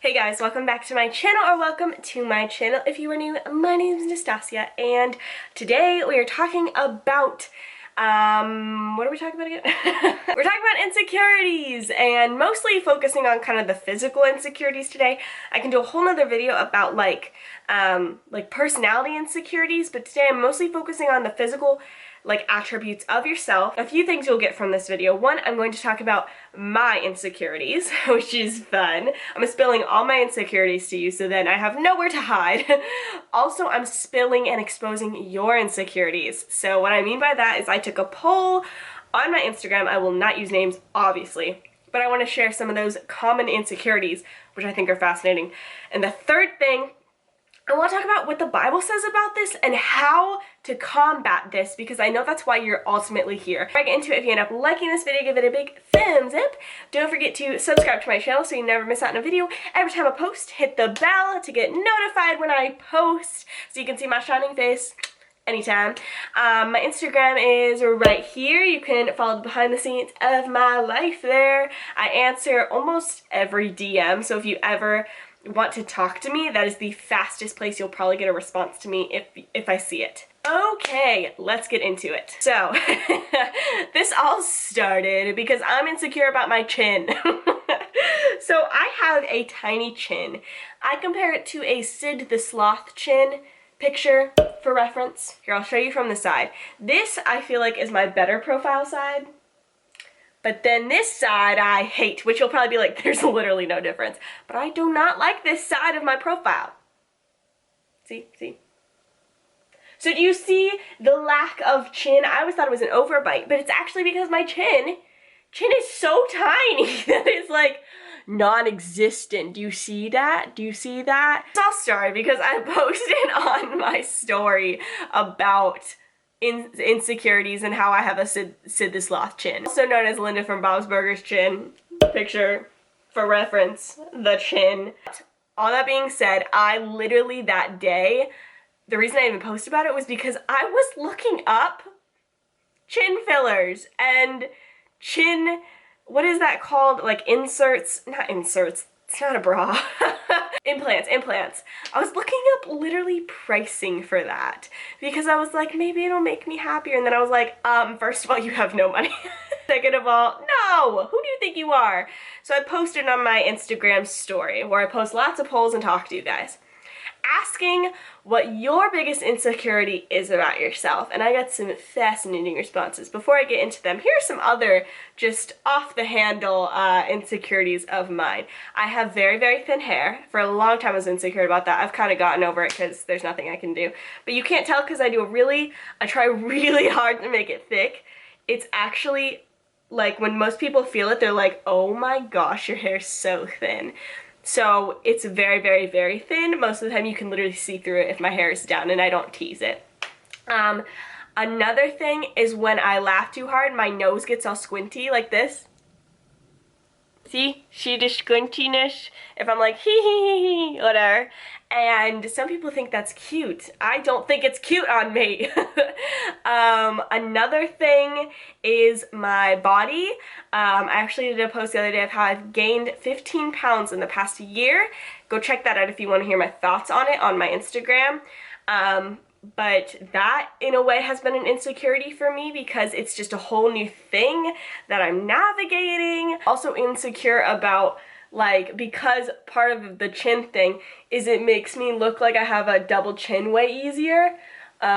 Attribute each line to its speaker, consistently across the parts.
Speaker 1: Hey guys, welcome back to my channel, or welcome to my channel if you are new. My name is Nastasia, and today we are talking about, what are we talking about again? We're talking about insecurities, and mostly focusing on kind of the physical insecurities today. I can do a whole nother video about like personality insecurities, but today I'm mostly focusing on the physical attributes of yourself. A few things you'll get from this video. One, I'm going to talk about my insecurities, which is fun. I'm spilling all my insecurities to you so then I have nowhere to hide. Also, I'm spilling and exposing your insecurities. So what I mean by that is I took a poll on my Instagram. I will not use names, obviously, but I want to share some of those common insecurities, which I think are fascinating. And the third thing, I want to talk about what the Bible says about this and how to combat this, because I know that's why you're ultimately here. Before I get into it, if you end up liking this video, give it a big thumbs up. Don't forget to subscribe to my channel so you never miss out on a video. Every time I post, hit the bell to get notified when I post so you can see my shining face anytime. My Instagram is right here. You can follow the behind the scenes of my life there. I answer almost every DM, so if you ever want to talk to me, that is the fastest place you'll probably get a response to me if I see it. Okay, let's get into it. So, this all started because I'm insecure about my chin. So I have a tiny chin. I compare it to a Sid the Sloth chin picture for reference. Here, I'll show you from the side. This, I feel like, is my better profile side. But then this side I hate, which you'll probably be like, there's literally no difference. But I do not like this side of my profile. See? So do you see the lack of chin? I always thought it was an overbite, but it's actually because my chin is so tiny that it's like non-existent. Do you see that? Do you see that? It's all started because I posted on my story about insecurities and how I have a Sid the Sloth chin, also known as Linda from Bob's Burgers chin. Picture for reference, the chin. All that being said, I literally that day, the reason I even posted about it was because I was looking up chin fillers and chin, what is that called? Like inserts, not inserts, it's not a bra. Implants. I was looking up literally pricing for that because I was like, maybe it'll make me happier. And then I was like, first of all, you have no money. Second of all, no, who do you think you are? So I posted on my Instagram story where I post lots of polls and talk to you guys, asking what your biggest insecurity is about yourself. And I got some fascinating responses. Before I get into them, here's some other just off the handle insecurities of mine. I have very, very thin hair. For a long time I was insecure about that. I've kind of gotten over it because there's nothing I can do. But you can't tell because I try really hard to make it thick. It's actually like when most people feel it, they're like, oh my gosh, your hair's so thin. So it's very, very, very thin. Most of the time you can literally see through it if my hair is down, and I don't tease it. Another thing is when I laugh too hard, my nose gets all squinty like this. See the squintiness? If I'm like, hee hee hee hee, whatever. And some people think that's cute. I don't think it's cute on me. Another thing is my body. I actually did a post the other day of how I've gained 15 pounds in the past year. Go check that out if you want to hear my thoughts on it on my Instagram. But that, in a way, has been an insecurity for me because it's just a whole new thing that I'm navigating. Also insecure about, like, because part of the chin thing is it makes me look like I have a double chin way easier.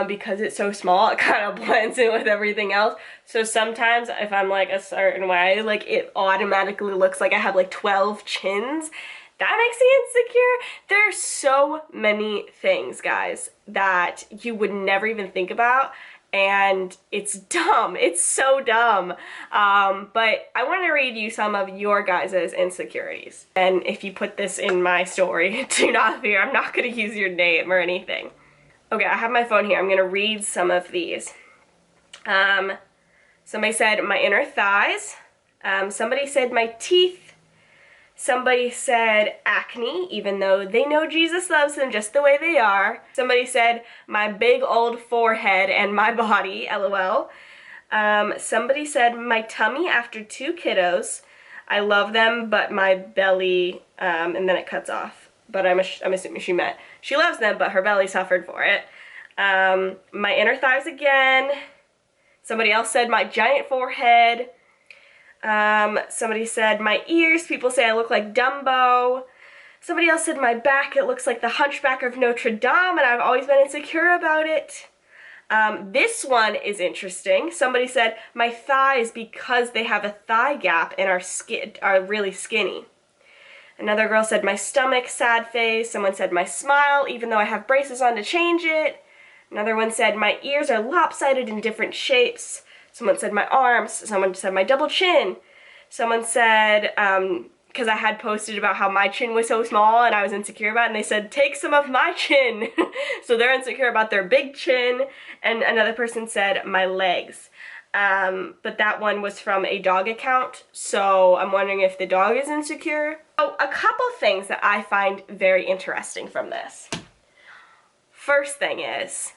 Speaker 1: Because it's so small, it kind of blends in with everything else. So sometimes if I'm like a certain way, like it automatically looks like I have like 12 chins. That makes me insecure. There are so many things, guys, that you would never even think about, and it's dumb. It's so dumb. But I want to read you some of your guys' insecurities. And if you put this in my story, do not fear, I'm not going to use your name or anything. Okay, I have my phone here. I'm going to read some of these. Somebody said my inner thighs. Somebody said my teeth. Somebody said acne, even though they know Jesus loves them just the way they are. Somebody said my big old forehead and my body, LOL. Somebody said my tummy after 2 kiddos. I love them, but my belly, and then it cuts off. But I'm assuming she meant she loves them, but her belly suffered for it. My inner thighs again. Somebody else said my giant forehead. Somebody said my ears. People say I look like Dumbo. Somebody else said my back, it looks like the Hunchback of Notre Dame, and I've always been insecure about it. This one is interesting. Somebody said my thighs, because they have a thigh gap and are really skinny. Another girl said my stomach, sad face. Someone said my smile, even though I have braces on to change it. Another one said my ears are lopsided in different shapes. Someone said my arms. Someone said my double chin. Someone said, because I had posted about how my chin was so small and I was insecure about it, and they said, take some of my chin. So they're insecure about their big chin. And another person said my legs. But that one was from a dog account, so I'm wondering if the dog is insecure. Oh, a couple things that I find very interesting from this. First thing is,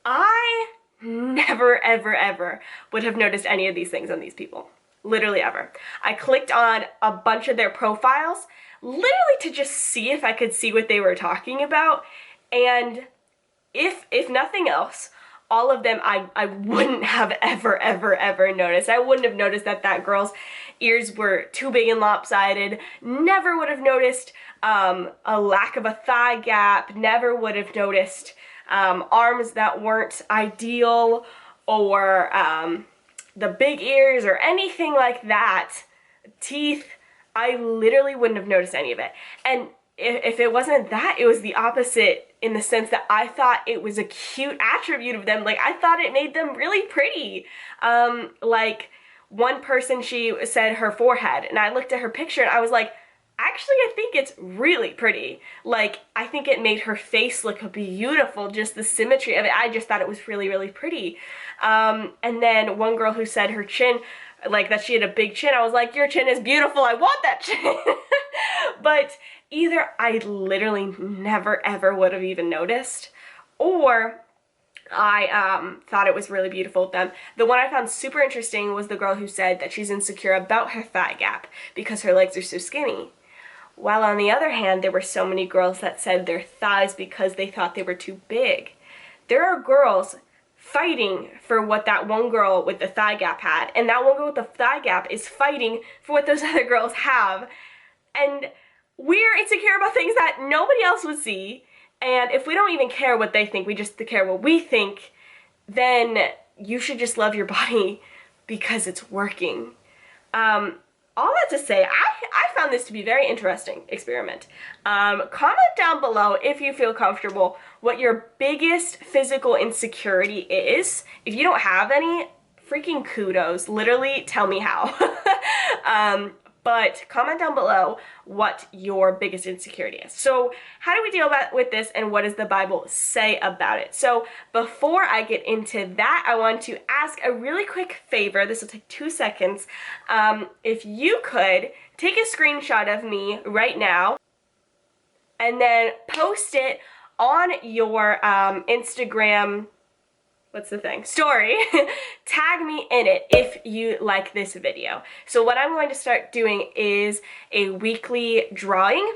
Speaker 1: I never, ever, ever would have noticed any of these things on these people. Literally ever. I clicked on a bunch of their profiles, literally to just see if I could see what they were talking about, and if nothing else, all of them I wouldn't have ever noticed. I wouldn't have noticed that that girl's ears were too big and lopsided, never would have noticed a lack of a thigh gap, never would have noticed arms that weren't ideal, or the big ears or anything like that. Teeth, I literally wouldn't have noticed any of it. And if it wasn't that, it was the opposite, in the sense that I thought it was a cute attribute of them. Like, I thought it made them really pretty. Like, one person, she said her forehead, and I looked at her picture and I was like, actually, I think it's really pretty. Like, I think it made her face look beautiful, just the symmetry of it. I just thought it was really, really pretty. And then one girl who said her chin, like that she had a big chin, I was like, your chin is beautiful, I want that chin. But either I literally never ever would have even noticed, or I thought it was really beautiful with them. The one I found super interesting was the girl who said that she's insecure about her thigh gap because her legs are so skinny. While on the other hand, there were so many girls that said their thighs because they thought they were too big. There are girls fighting for what that one girl with the thigh gap had, and that one girl with the thigh gap is fighting for what those other girls have. And we're insecure about things that nobody else would see, and if we don't even care what they think, we just care what we think, then you should just love your body because it's working. All that to say, I found this to be a very interesting experiment. Comment down below if you feel comfortable what your biggest physical insecurity is. If you don't have any, freaking kudos. Literally tell me how. But comment down below what your biggest insecurity is. So how do we deal with this, and what does the Bible say about it? So before I get into that, I want to ask a really quick favor. This will take 2 seconds. If you could take a screenshot of me right now and then post it on your Instagram, what's the thing? Story. Tag me in it if you like this video. So what I'm going to start doing is a weekly drawing.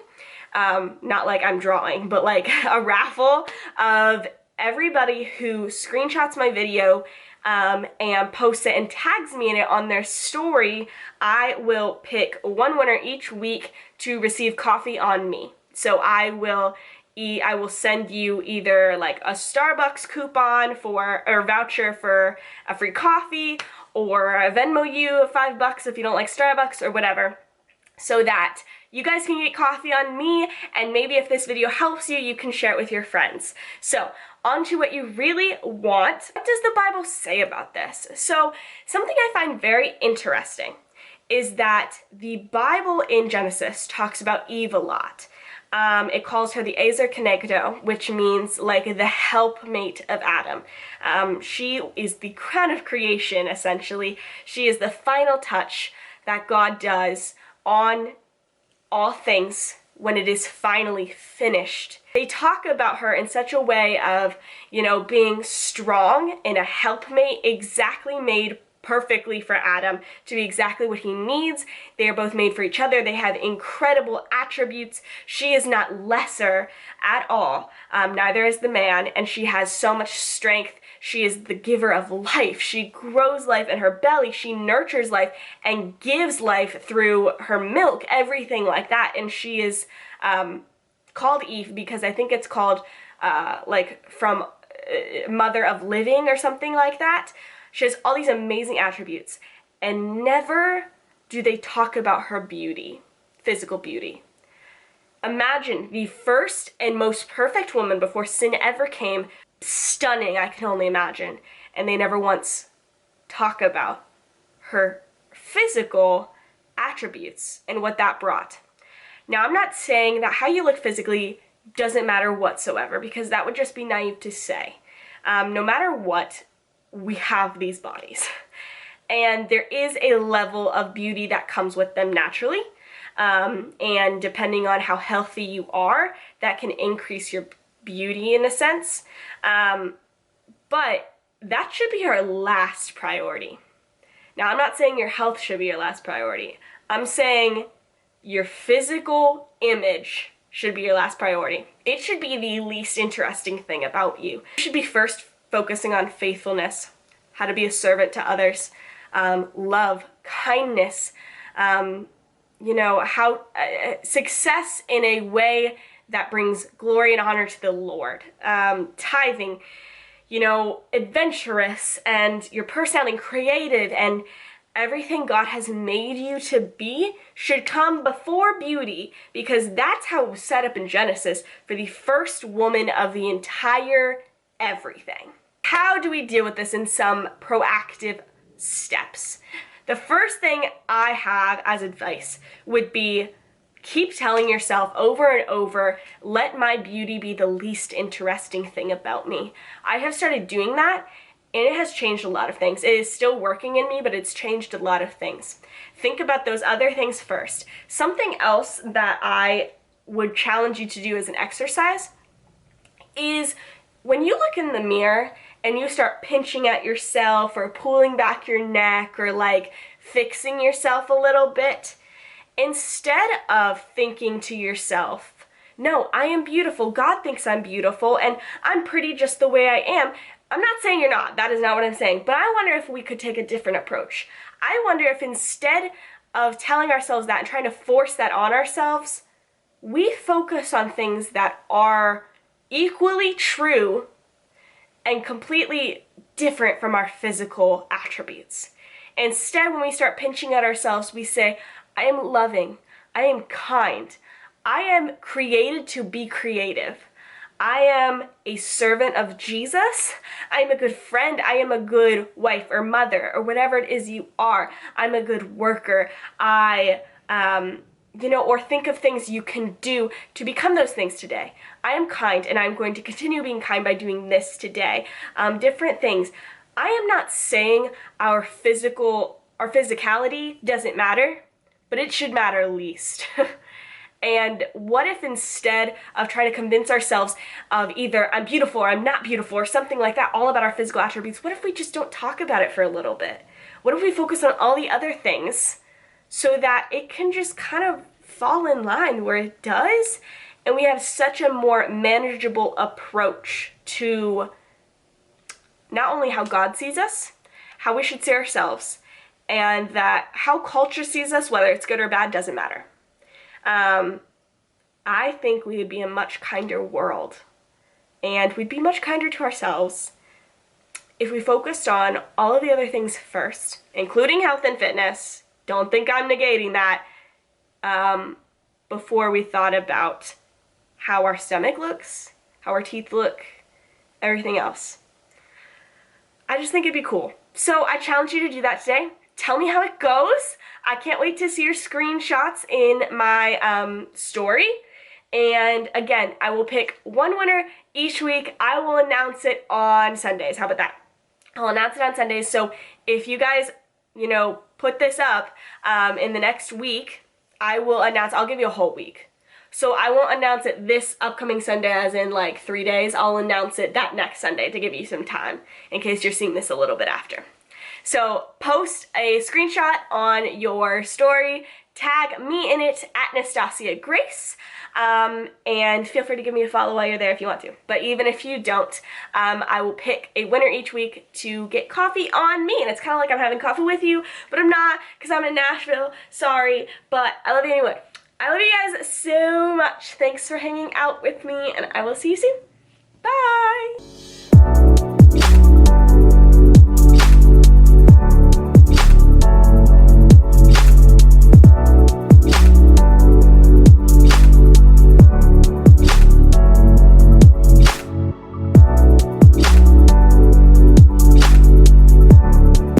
Speaker 1: Not like I'm drawing, but like a raffle of everybody who screenshots my video and posts it and tags me in it on their story. I will pick one winner each week to receive coffee on me. So I will send you either like a Starbucks coupon or voucher for a free coffee, or Venmo you $5 if you don't like Starbucks or whatever, so that you guys can get coffee on me, and maybe if this video helps you, you can share it with your friends. So on to what you really want. What does the Bible say about this? So something I find very interesting is that the Bible in Genesis talks about Eve a lot. It calls her the Ezer Kenegdo, which means like the helpmate of Adam. She is the crown of creation, essentially. She is the final touch that God does on all things when it is finally finished. They talk about her in such a way of, you know, being strong and a helpmate, exactly made perfectly for Adam to be exactly what he needs. They are both made for each other. They have incredible attributes. She is not lesser at all. Neither is the man, and she has so much strength. She is the giver of life. She grows life in her belly. She nurtures life and gives life through her milk, everything like that. And she is called Eve because I think it's called like from mother of living or something like that. She has all these amazing attributes, and never do they talk about her beauty, physical beauty. Imagine the first and most perfect woman before sin ever came, stunning, I can only imagine, and they never once talk about her physical attributes and what that brought. Now, I'm not saying that how you look physically doesn't matter whatsoever, because that would just be naive to say. No matter what, we have these bodies. And there is a level of beauty that comes with them naturally. And depending on how healthy you are, that can increase your beauty in a sense. But that should be our last priority. Now, I'm not saying your health should be your last priority. I'm saying your physical image should be your last priority. It should be the least interesting thing about you. You should be first focusing on faithfulness, how to be a servant to others, love, kindness, how success in a way that brings glory and honor to the Lord, tithing, adventurous, and your personality, creative, and everything God has made you to be should come before beauty, because that's how it was set up in Genesis for the first woman of the entire everything. How do we deal with this in some proactive steps? The first thing I have as advice would be keep telling yourself over and over, let my beauty be the least interesting thing about me. I have started doing that, and it has changed a lot of things. It is still working in me, but it's changed a lot of things. Think about those other things first. Something else that I would challenge you to do as an exercise is when you look in the mirror and you start pinching at yourself or pulling back your neck or like fixing yourself a little bit, instead of thinking to yourself, no, I am beautiful, God thinks I'm beautiful, and I'm pretty just the way I am. I'm not saying you're not, that is not what I'm saying, but I wonder if we could take a different approach. I wonder if instead of telling ourselves that and trying to force that on ourselves, we focus on things that are equally true and completely different from our physical attributes. Instead, when we start pinching at ourselves, we say, I am loving, I am kind, I am created to be creative, I am a servant of Jesus, I am a good friend, I am a good wife or mother or whatever it is you are, I'm a good worker, or think of things you can do to become those things today. I am kind, and I'm going to continue being kind by doing this today. Different things. I am not saying our physicality doesn't matter, but it should matter least. And what if instead of trying to convince ourselves of either I'm beautiful or I'm not beautiful or something like that, all about our physical attributes, what if we just don't talk about it for a little bit? What if we focus on all the other things so that it can just kind of fall in line where it does, and we have such a more manageable approach to not only how God sees us, how we should see ourselves, and that how culture sees us, whether it's good or bad, doesn't matter. I think we would be a much kinder world, and we'd be much kinder to ourselves if we focused on all of the other things first, including health and fitness. Don't think I'm negating that, before we thought about how our stomach looks, how our teeth look, everything else. I just think it'd be cool. So I challenge you to do that today. Tell me how it goes. I can't wait to see your screenshots in my story. And again, I will pick one winner each week. I will announce it on Sundays. How about that? I'll announce it on Sundays. So if you guys, put this up in the next week, I'll give you a whole week. So I won't announce it this upcoming Sunday as in like 3 days. I'll announce it that next Sunday to give you some time in case you're seeing this a little bit after. So post a screenshot on your story, tag me in it at Nastasia Grace, and feel free to give me a follow while you're there if you want to. But even if you don't, I will pick a winner each week to get coffee on me. And it's kind of like I'm having coffee with you, but I'm not because I'm in Nashville. Sorry, but I love you anyway. I love you guys so much. Thanks for hanging out with me, and I will see you soon. Bye!